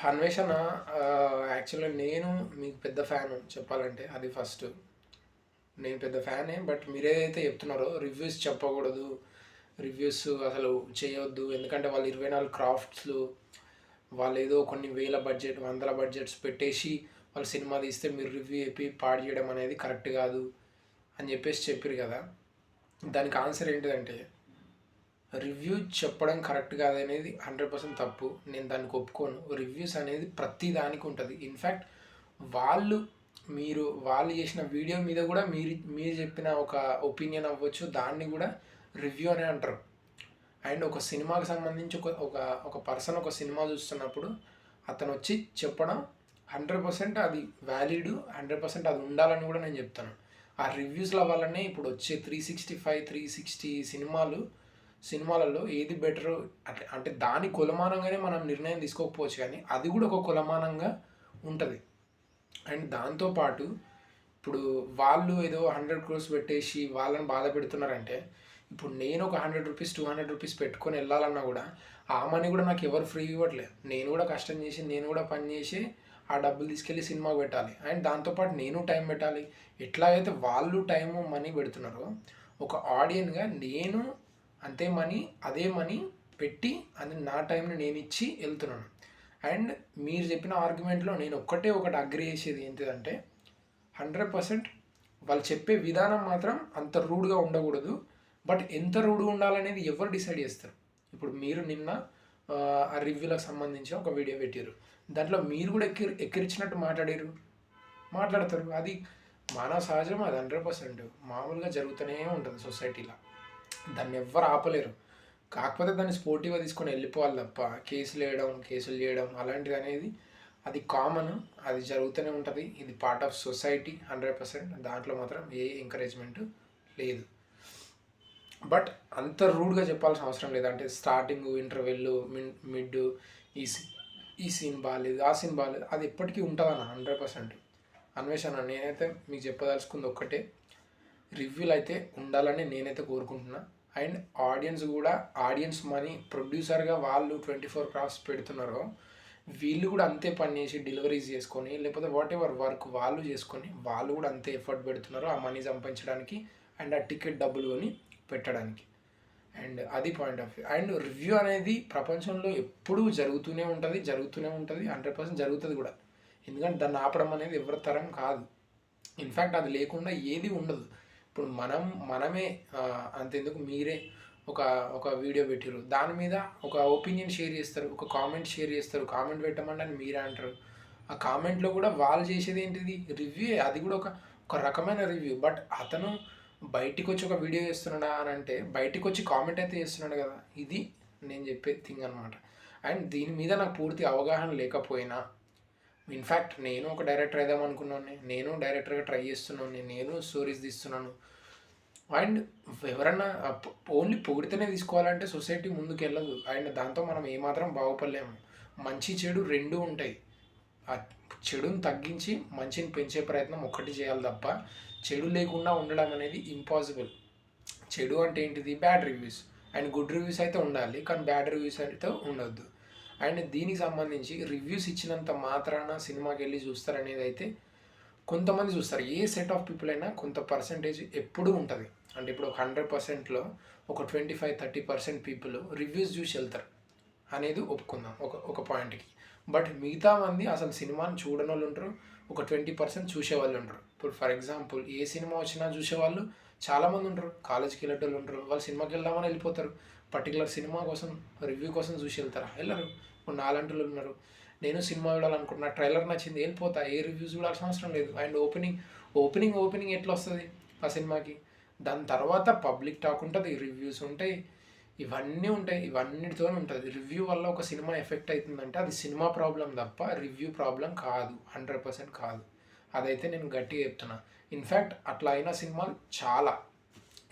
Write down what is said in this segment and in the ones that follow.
అన్వేషణ యాక్చువల్‌గా నేను మీకు పెద్ద ఫ్యాను చెప్పాలంటే. అది ఫస్ట్. నేను పెద్ద ఫ్యానే. బట్ మీరేదైతే చెప్తున్నారో రివ్యూస్ చెప్పకూడదు. రివ్యూస్ అసలు చేయొద్దు. ఎందుకంటే వాళ్ళు 24 క్రాఫ్ట్స్‌లు వాళ్ళేదో కొన్ని వేల బడ్జెట్, వందల బడ్జెట్స్ పెట్టేసి వాళ్ళు సినిమా తీస్తే మీరు రివ్యూ చెప్పి పాడు చేయడం అనేది కరెక్ట్ కాదు అని చెప్పిర్రు కదా! దానికి ఆన్సర్ ఏంటిదంటే రివ్యూ చెప్పడం కరెక్ట్ కాదనేది 100% తప్పు. నేను దానికి ఒప్పుకోను. రివ్యూస్ అనేది ప్రతి దానికి ఉంటుంది. ఇన్ఫ్యాక్ట్ వాళ్ళు వాళ్ళు చేసిన వీడియో మీద కూడా మీరు చెప్పిన ఒక ఒపీనియన్ అవ్వచ్చు, దాన్ని కూడా రివ్యూ అనే అంటారు. అండ్ ఒక సినిమాకి సంబంధించి ఒక ఒక ఒక పర్సన్ ఒక సినిమా చూస్తున్నప్పుడు అతను వచ్చి చెప్పడం 100% అది వ్యాలిడ్, 100% అది ఉండాలని కూడా నేను చెప్తాను. ఆ రివ్యూస్ల వల్లనే ఇప్పుడు వచ్చే 365, 360 సినిమాలలో ఏది బెటరు అంటే దాని కొలమానంగానే మనం నిర్ణయం తీసుకోకపోవచ్చు, కానీ అది కూడా ఒక కొలమానంగా ఉంటుంది. అండ్ దాంతోపాటు ఇప్పుడు వాళ్ళు ఏదో 100 crores పెట్టేసి వాళ్ళని బాధ పెడుతున్నారంటే, ఇప్పుడు నేను ఒక 100 రూపీస్, 200 రూపీస్ పెట్టుకొని వెళ్ళాలన్నా కూడా ఆ మనీ కూడా నాకు ఎవరు ఫ్రీ ఇవ్వట్లేదు. నేను కూడా కష్టం చేసి, నేను కూడా పని చేసి ఆ డబ్బులు తీసుకెళ్ళి సినిమాకి పెట్టాలి. అండ్ దాంతోపాటు నేను టైం పెట్టాలి. ఎట్లాగైతే వాళ్ళు టైము మనీ పెడుతున్నారో, ఒక ఆడియన్గా నేను అంతే మనీ, అదే మనీ పెట్టి అది నా టైంని నేను ఇచ్చి వెళ్తున్నాను. అండ్ మీరు చెప్పిన ఆర్గ్యుమెంట్లో నేను ఒకటి అగ్రి చేసేది ఏంటిదంటే 100% వాళ్ళు చెప్పే విధానం మాత్రం అంత రూడ్గా ఉండకూడదు. బట్ ఎంత రూడ్గా ఉండాలనేది ఎవరు డిసైడ్ చేస్తారు? ఇప్పుడు మీరు నిన్న ఆ రివ్యూలకు సంబంధించి ఒక వీడియో పెట్టారు. దాంట్లో మీరు కూడా ఎక్కిరించినట్టు మాట్లాడతారు. అది మానవ సహజం, అది 100% మామూలుగా జరుగుతూనే ఉంటుంది సొసైటీలో. దాన్ని ఎవ్వరు ఆపలేరు. కాకపోతే దాన్ని స్పోర్టివ్గా తీసుకొని వెళ్ళిపోవాలి తప్ప కేసులు చేయడం అలాంటిది అనేది అది కామన్, అది జరుగుతూనే ఉంటుంది. ఇది పార్ట్ ఆఫ్ సొసైటీ 100%. దాంట్లో మాత్రం ఏ ఎంకరేజ్మెంట్ లేదు. బట్ అంత రూడ్గా చెప్పాల్సిన అవసరం లేదు. అంటే స్టార్టింగ్, ఇంటర్వెల్, మిడ్ ఈ సీన్ బాగాలేదు, ఆ సీన్ బాగాలేదు, అది ఎప్పటికీ ఉంటుందన్న 100%. అన్వేషణ నేనైతే మీకు చెప్పదలుచుకుంది ఒక్కటే, రివ్యూలు అయితే ఉండాలని నేనైతే కోరుకుంటున్నా. అండ్ ఆడియన్స్ మనీ ప్రొడ్యూసర్గా వాళ్ళు 24 క్రాఫ్ట్స్ పెడుతున్నారో వీళ్ళు కూడా అంతే పని చేసి డెలివరీస్ చేసుకొని, లేకపోతే వాట్ ఎవర్ వర్క్ వాళ్ళు చేసుకొని వాళ్ళు కూడా అంతే ఎఫర్ట్ పెడుతున్నారు ఆ మనీ సంపాదించడానికి అండ్ ఆ టికెట్ డబ్బులు కొని పెట్టడానికి. అండ్ అది point of view. And review అనేది ప్రపంచంలో ఎప్పుడూ జరుగుతూనే ఉంటుంది 100% జరుగుతుంది కూడా. ఎందుకంటే దాన్ని ఆపడం అనేది ఎవరి తరం కాదు. ఇన్ఫ్యాక్ట్ అది లేకుండా ఏది ఉండదు. ఇప్పుడు మనమే అంతెందుకు మీరే ఒక వీడియో పెట్టారు, దాని మీద ఒక ఒపీనియన్ షేర్ చేస్తారు, ఒక కామెంట్ షేర్ చేస్తారు. కామెంట్ పెట్టమంటే అని మీరే అంటారు. ఆ కామెంట్లో కూడా వాళ్ళు చేసేది ఏంటిది? రివ్యూ. అది కూడా ఒక రకమైన రివ్యూ. బట్ అతను బయటికి వచ్చి ఒక వీడియో చేస్తున్నాడా అని అంటే బయటికి వచ్చి కామెంట్ అయితే చేస్తున్నాడు కదా. ఇది నేను చెప్పే థింగ్ అనమాట. అండ్ దీని మీద నాకు పూర్తి అవగాహన లేకపోయినా, ఇన్ఫ్యాక్ట్ నేను ఒక డైరెక్టర్ అయిదాం అనుకున్నాను, నేను డైరెక్టర్గా ట్రై చేస్తున్నాను, నేను స్టోరీస్ తీస్తున్నాను. అండ్ ఎవరన్నా ఓన్లీ పొగిడితేనే తీసుకోవాలంటే సొసైటీ ముందుకు వెళ్ళదు. అండ్ దాంతో మనం ఏమాత్రం బాగుపడలేము. మంచి చెడు రెండూ ఉంటాయి. ఆ చెడుని తగ్గించి మంచిని పెంచే ప్రయత్నం ఒక్కటి చేయాలి తప్ప చెడు లేకుండా ఉండడం అనేది ఇంపాసిబుల్. చెడు అంటే ఏంటిది? Bad reviews. And good reviews అయితే ఉండాలి, కానీ బ్యాడ్ రివ్యూస్ అయితే ఉండొద్దు. అండ్ దీనికి సంబంధించి రివ్యూస్ ఇచ్చినంత మాత్రాన సినిమాకి వెళ్ళి చూస్తారనేది అయితే కొంతమంది చూస్తారు. ఏ సెట్ ఆఫ్ పీపుల్ అయినా కొంత పర్సంటేజ్ ఎప్పుడూ ఉంటుంది. అంటే ఇప్పుడు 100%లో ఒక 25-30% పీపుల్ రివ్యూస్ చూసి వెళ్తారు అనేది ఒప్పుకుందాం ఒక పాయింట్కి. బట్ మిగతా మంది అసలు సినిమాని చూడని వాళ్ళు ఉంటారు, ఒక 20% చూసేవాళ్ళు ఉంటారు. ఇప్పుడు ఫర్ ఎగ్జాంపుల్ ఏ సినిమా వచ్చినా చూసేవాళ్ళు చాలామంది ఉంటారు. కాలేజ్కి వెళ్ళేటోళ్ళు ఉంటారు, వాళ్ళు సినిమాకి వెళ్దామని వెళ్ళిపోతారు. పర్టికులర్ సినిమా కోసం రివ్యూ కోసం చూసి వెళ్తారా? వెళ్ళరు. ఇప్పుడు నాలాంటి వాళ్ళు ఉన్నారు. నేను సినిమా చూడాలనుకుంటున్నా, ట్రైలర్ నచ్చింది, వెళ్ళిపోతా, ఏ రివ్యూస్ చూడాల్సిన అవసరం లేదు. అండ్ ఓపెనింగ్ ఎట్లా వస్తుంది ఆ సినిమాకి? దాని తర్వాత పబ్లిక్ టాక్ ఉంటుంది, రివ్యూస్ ఉంటాయి, ఇవన్నీ ఉంటాయి. ఇవన్నిటితో ఉంటుంది. రివ్యూ వల్ల ఒక సినిమా ఎఫెక్ట్ అవుతుందంటే అది సినిమా ప్రాబ్లం తప్ప రివ్యూ ప్రాబ్లం కాదు, 100% కాదు. అదైతే నేను గట్టిగా చెప్తున్నా. ఇన్ఫ్యాక్ట్ అట్లా అయిన సినిమాలు చాలా.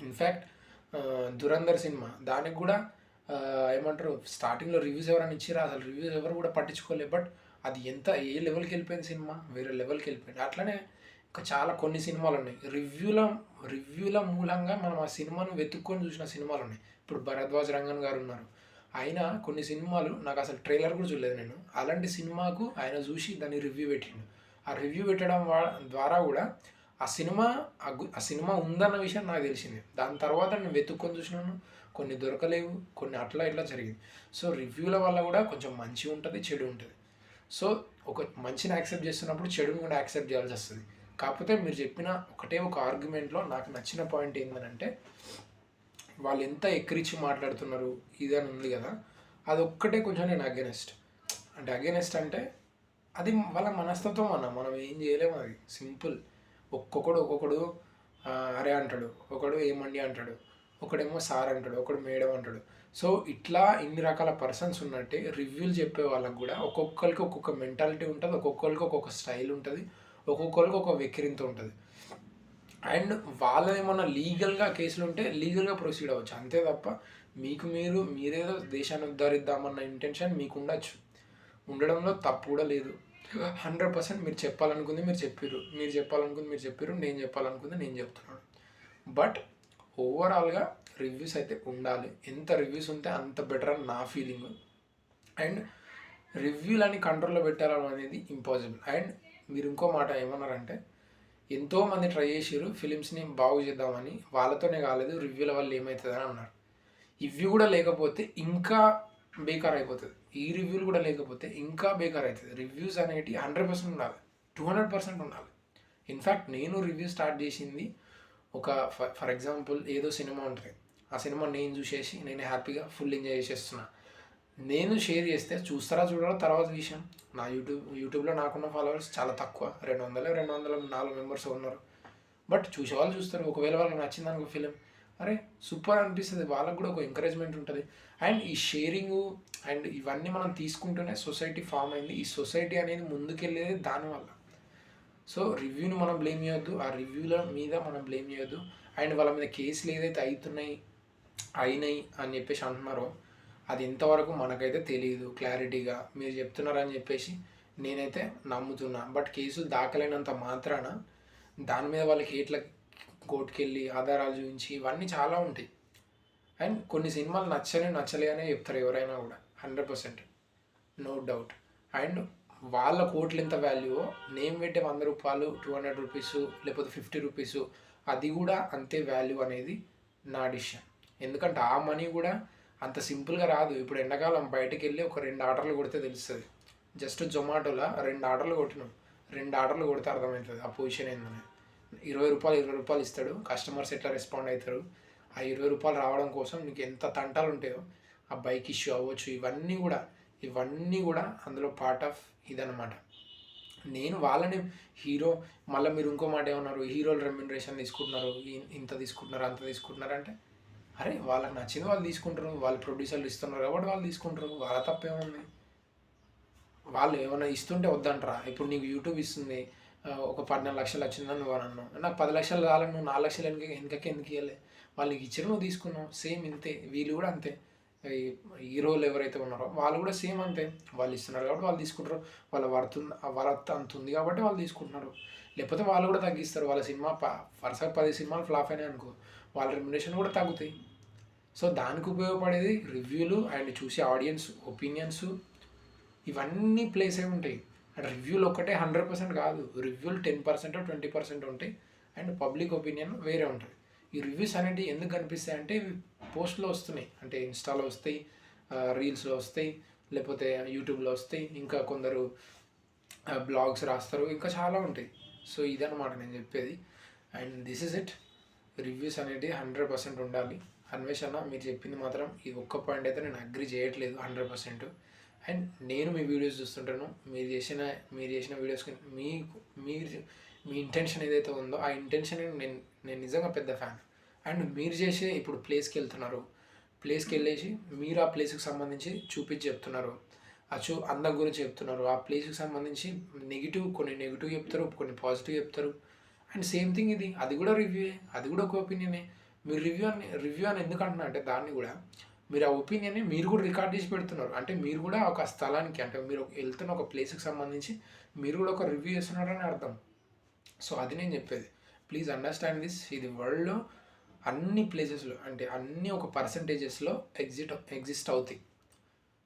ఇన్ఫ్యాక్ట్ దురంధర్ సినిమా, దానికి కూడా ఏమంటారు, స్టార్టింగ్లో రివ్యూస్ ఎవరైనా ఇచ్చిరా? అసలు రివ్యూస్ ఎవరు కూడా పట్టించుకోలేదు. బట్ అది ఏ లెవెల్కి వెళ్ళిపోయింది సినిమా, వేరే లెవెల్కి వెళ్ళిపోయింది. అట్లనే ఇంకా చాలా కొన్ని సినిమాలు ఉన్నాయి రివ్యూల మూలంగా మనం ఆ సినిమాను వెతుక్కొని చూసిన సినిమాలు ఉన్నాయి. ఇప్పుడు భరద్వాజ్ రంగన్ గారు ఉన్నారు, అయినా కొన్ని సినిమాలు నాకు అసలు ట్రైలర్ కూడా చూడలేదు నేను. అలాంటి సినిమాకు ఆయన చూసి దాన్ని రివ్యూ పెట్టిండు. ఆ రివ్యూ పెట్టడం ద్వారా కూడా ఆ సినిమా ఆ సినిమా ఉందన్న విషయం నాకు తెలిసింది. దాని తర్వాత నేను వెతుక్కొని చూసినాను, కొన్ని దొరకలేవు, కొన్ని అట్లా ఇట్లా జరిగింది. సో రివ్యూల వల్ల కూడా కొంచెం మంచి ఉంటుంది, చెడు ఉంటుంది. సో ఒక మంచిని యాక్సెప్ట్ చేస్తున్నప్పుడు చెడుని కూడా యాక్సెప్ట్ చేయాల్సి వస్తుంది. కాకపోతే మీరు చెప్పిన ఒకటే ఒక ఆర్గ్యుమెంట్లో నాకు నచ్చిన పాయింట్ ఏంటంటే, వాళ్ళు ఎంత ఎక్కిరిచ్చి మాట్లాడుతున్నారు ఇదని ఉంది కదా, అది ఒక్కటే కొంచెం నేను అగెనెస్ట్. అంటే అగెనెస్ట్ అంటే అది వాళ్ళ మనస్తత్వం మనం ఏం చేయలేము, అది సింపుల్. ఒక్కొక్కడు అరే అంటాడు, ఒకడు ఏమండి అంటాడు, ఒకడేమో సార్ అంటాడు, ఒకడు మేడం అంటాడు. సో ఇట్లా ఇన్ని రకాల పర్సన్స్ ఉన్నట్టే రివ్యూలు చెప్పే వాళ్ళకి కూడా ఒక్కొక్కరికి ఒక్కొక్క మెంటాలిటీ ఉంటుంది, ఒక్కొక్కరికి ఒక్కొక్క స్టైల్ ఉంటుంది, ఒక్కొక్కరికి ఒక్కొక్క వెక్కిరింత ఉంటుంది. అండ్ వాళ్ళది ఏమన్నా లీగల్గా కేసులు ఉంటే లీగల్గా ప్రొసీడ్ అవ్వచ్చు, అంతే తప్ప మీరేదో దేశాన్ని ఉద్ధరిద్దామన్న ఇంటెన్షన్ మీకు ఉండొచ్చు, ఉండడంలో తప్పు కూడా లేదు. 100% మీరు చెప్పాలనుకుంది మీరు చెప్పారు, నేను చెప్పాలనుకుంది నేను చెప్తున్నాను. బట్ ఓవరాల్గా రివ్యూస్ అయితే ఉండాలి. ఎంత రివ్యూస్ ఉంటే అంత బెటర్ అని నా ఫీలింగ్. అండ్ రివ్యూలని కంట్రోల్లో పెట్టాలని అనేది ఇంపాసిబుల్. అండ్ మీరు ఇంకో మాట ఏమన్నారంటే, ఎంతోమంది ట్రై చేసారు ఫిలిమ్స్ని బాగు చేద్దామని, వాళ్ళతోనే కాలేదు, రివ్యూల వల్ల ఏమవుతుందని అన్నారు. ఇవి కూడా లేకపోతే ఇంకా బేకార్ అయిపోతుంది. ఈ రివ్యూలు కూడా లేకపోతే ఇంకా బేకార్ అవుతుంది. రివ్యూస్ అనేవి 100% ఉండాలి, 200% ఉండాలి. ఇన్ఫ్యాక్ట్ నేను రివ్యూ స్టార్ట్ చేసింది ఒక ఫర్ ఎగ్జాంపుల్ ఏదో సినిమా ఉంటుంది, ఆ సినిమా నేను చూసేసి నేను హ్యాపీగా ఫుల్ ఎంజాయ్ చేసేస్తున్నా, నేను షేర్ చేస్తే చూస్తారా చూడరా తర్వాత విషయం. నా యూట్యూబ్లో నాకున్న ఫాలోవర్స్ చాలా తక్కువ, 204 మెంబర్స్ ఉన్నారు. బట్ చూసేవాళ్ళు చూస్తారు. ఒకవేళ వాళ్ళకి నచ్చింది అనుకో ఫిలిం, అరే సూపర్ అనిపిస్తుంది, వాళ్ళకు కూడా ఒక ఎంకరేజ్మెంట్ ఉంటుంది. అండ్ ఈ షేరింగు అండ్ ఇవన్నీ మనం తీసుకుంటూనే సొసైటీ ఫామ్ అయింది. ఈ సొసైటీ అనేది ముందుకెళ్ళేది దానివల్ల. సో రివ్యూని మనం బ్లేమ్ చేయొద్దు, ఆ రివ్యూల మీద మనం బ్లేమ్ చేయొద్దు. అండ్ వాళ్ళ మీద కేసులు ఏదైతే అయినాయి అని చెప్పేసి అంటున్నారో అది ఎంతవరకు మనకైతే తెలియదు క్లారిటీగా. మీరు చెప్తున్నారని చెప్పేసి నేనైతే నమ్ముతున్నా. బట్ కేసులు దాఖలైనంత మాత్రాన దాని మీద వాళ్ళకి కోర్టుకెళ్ళి ఆధారాలు చూపించి ఇవన్నీ చాలా ఉంటాయి. అండ్ కొన్ని సినిమాలు నచ్చలే అనే చెప్తారు ఎవరైనా కూడా, 100% నో డౌట్. అండ్ వాళ్ళ కోట్లు ఎంత వాల్యూవో నేమ్ పెట్టే 100 రూపాయలు, 200 రూపీస్ లేకపోతే 50 రూపీస్ అది కూడా అంతే వాల్యూ అనేది నా డిసిషన్. ఎందుకంటే ఆ మనీ కూడా అంత సింపుల్గా రాదు. ఇప్పుడు ఎండాకాలం బయటకు వెళ్ళి ఒక 2 ఆర్డర్లు కొడితే తెలుస్తుంది. జస్ట్ జొమాటోలో 2 ఆర్డర్లు కొట్టినాం, 2 ఆర్డర్లు కొడితే అర్థమవుతుంది ఆ పొజిషన్ ఏందని. 20 రూపాయలు ఇస్తాడు, కస్టమర్స్ ఎట్లా రెస్పాండ్ అవుతారు, ఆ 20 రూపాయలు రావడం కోసం నీకు ఎంత తంటాలు ఉంటాయో, ఆ బైక్ ఇష్యూ అవ్వచ్చు, ఇవన్నీ కూడా అందులో పార్ట్ ఆఫ్ ఇదనమాట. నేను వాళ్ళని మళ్ళీ మీరు ఇంకో మాట ఏమన్నారు, హీరోలు రెమ్యునరేషన్ తీసుకుంటున్నారు, ఇంత తీసుకుంటున్నారు అంత తీసుకుంటున్నారు అంటే, అరే వాళ్ళకి నచ్చింది వాళ్ళు తీసుకుంటారు, వాళ్ళు ప్రొడ్యూసర్లు ఇస్తున్నారు కాబట్టి వాళ్ళు తీసుకుంటారు, వాళ్ళ తప్పేముంది. వాళ్ళు ఏమైనా ఇస్తుంటే వద్దంటారా? ఇప్పుడు నీకు యూట్యూబ్ ఇస్తుంది, ఒక 12 లక్షలు వచ్చిందని నువ్వు అని అన్నావు, నాకు 10 లక్షలు కావాలని నువ్వు 4 లక్షలు ఎందుకు ఇవ్వలే, వాళ్ళకి ఇచ్చిన నువ్వు తీసుకున్నావు. సేమ్ ఇంతే, వీళ్ళు కూడా అంతే. ఈ హీరోలు ఎవరైతే ఉన్నారో వాళ్ళు కూడా సేమ్ అంతే, వాళ్ళు ఇస్తున్నారు కాబట్టి వాళ్ళు తీసుకుంటారు, వాళ్ళ అంత ఉంది కాబట్టి వాళ్ళు తీసుకుంటున్నారు. లేకపోతే వాళ్ళు కూడా తగ్గిస్తారు. వాళ్ళ సినిమా వరుసగా 10 సినిమాలు ఫ్లాప్ అయినాయి అనుకో, వాళ్ళ రెమ్యునరేషన్ కూడా తగ్గుతాయి. సో దానికి ఉపయోగపడేది రివ్యూలు అండ్ చూసే ఆడియన్స్ ఒపీనియన్స్, ఇవన్నీ ప్లేస్ అయి ఉంటాయి. అండ్ రివ్యూలు ఒక్కటే 100% కాదు, రివ్యూలు 10% 20% ఉంటాయి. అండ్ పబ్లిక్ ఒపీనియన్ వేరే ఉంటుంది. ఈ రివ్యూస్ అనేవి ఎందుకు కనిపిస్తాయి అంటే ఇవి పోస్ట్లో వస్తున్నాయి, అంటే ఇన్స్టాలో వస్తాయి, రీల్స్లో వస్తాయి, లేకపోతే యూట్యూబ్లో వస్తాయి, ఇంకా కొందరు బ్లాగ్స్ రాస్తారు, ఇంకా చాలా ఉంటాయి. సో ఇదన్నమాట నేను చెప్పేది. And this is it. Reviews అనేవి 100% ఉండాలి. అన్వేషణ మీరు చెప్పింది మాత్రం ఇది ఒక్క పాయింట్ అయితే నేను అగ్రి చేయట్లేదు 100%. అండ్ నేను మీ వీడియోస్ చూస్తుంటాను, మీరు చేసిన వీడియోస్కి మీ ఇంటెన్షన్ ఏదైతే ఉందో ఆ ఇంటెన్షన్ నేను నిజంగా పెద్ద ఫ్యాన్. అండ్ మీరు చేసే ఇప్పుడు ప్లేస్కి వెళ్తున్నారు, ప్లేస్కి వెళ్ళేసి మీరు ఆ ప్లేస్కి సంబంధించి చూపించి చెప్తున్నారు, అందం గురించి చెప్తున్నారు, ఆ ప్లేస్కి సంబంధించి కొన్ని నెగిటివ్ చెప్తారు, కొన్ని పాజిటివ్ చెప్తారు. అండ్ సేమ్ థింగ్ అది కూడా రివ్యూయే, అది కూడా ఒక ఒపీనియనే. మీరు రివ్యూ అని ఎందుకు అంటున్నా అంటే, దాన్ని కూడా మీరు ఆ ఒపీనియన్ని మీరు కూడా రికార్డ్ చేసి పెడుతున్నారు. అంటే మీరు కూడా ఒక స్థలానికి, అంటే మీరు వెళ్తున్న ఒక ప్లేస్కి సంబంధించి మీరు కూడా ఒక రివ్యూ చేస్తున్నారని అర్థం. సో అది నేను చెప్పేది. Please understand this. ఇది వరల్డ్లో అన్ని ప్లేసెస్లో, అంటే అన్ని ఒక పర్సంటేజెస్లో ఎగ్జిస్ట్ అవుతాయి.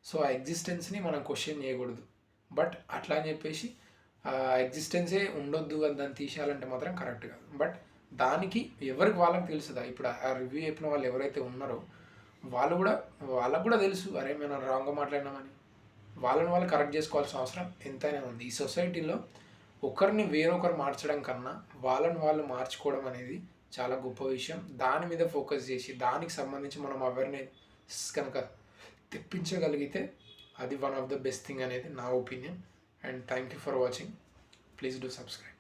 సో ఆ ఎగ్జిస్టెన్స్ని మనం క్వశ్చన్ చేయకూడదు. బట్ అట్లా అని చెప్పేసి ఆ ఎగ్జిస్టెన్సే ఉండొద్దు అని దాన్ని తీసేయాలంటే మాత్రం కరెక్ట్ కాదు. బట్ దానికి ఎవరికి వాళ్ళకి తెలుస్తుందా, ఇప్పుడు ఆ రివ్యూ చెప్పిన వాళ్ళు ఎవరైతే ఉన్నారో వాళ్ళకు కూడా తెలుసు, అరే మనం రాంగ్గా మాట్లాడినామని. వాళ్ళని వాళ్ళు కరెక్ట్ చేసుకోవాల్సిన అవసరం ఎంతైనా ఉంది. ఈ సొసైటీలో ఒకరిని వేరొకరు మార్చడం కన్నా వాళ్ళని వాళ్ళు మార్చుకోవడం అనేది చాలా గొప్ప విషయం. దాని మీద ఫోకస్ చేసి దానికి సంబంధించి మనం అవేర్నెస్ కనుక తెప్పించగలిగితే అది one of the best thing అనేది నా opinion. And thank you for watching. Please do subscribe.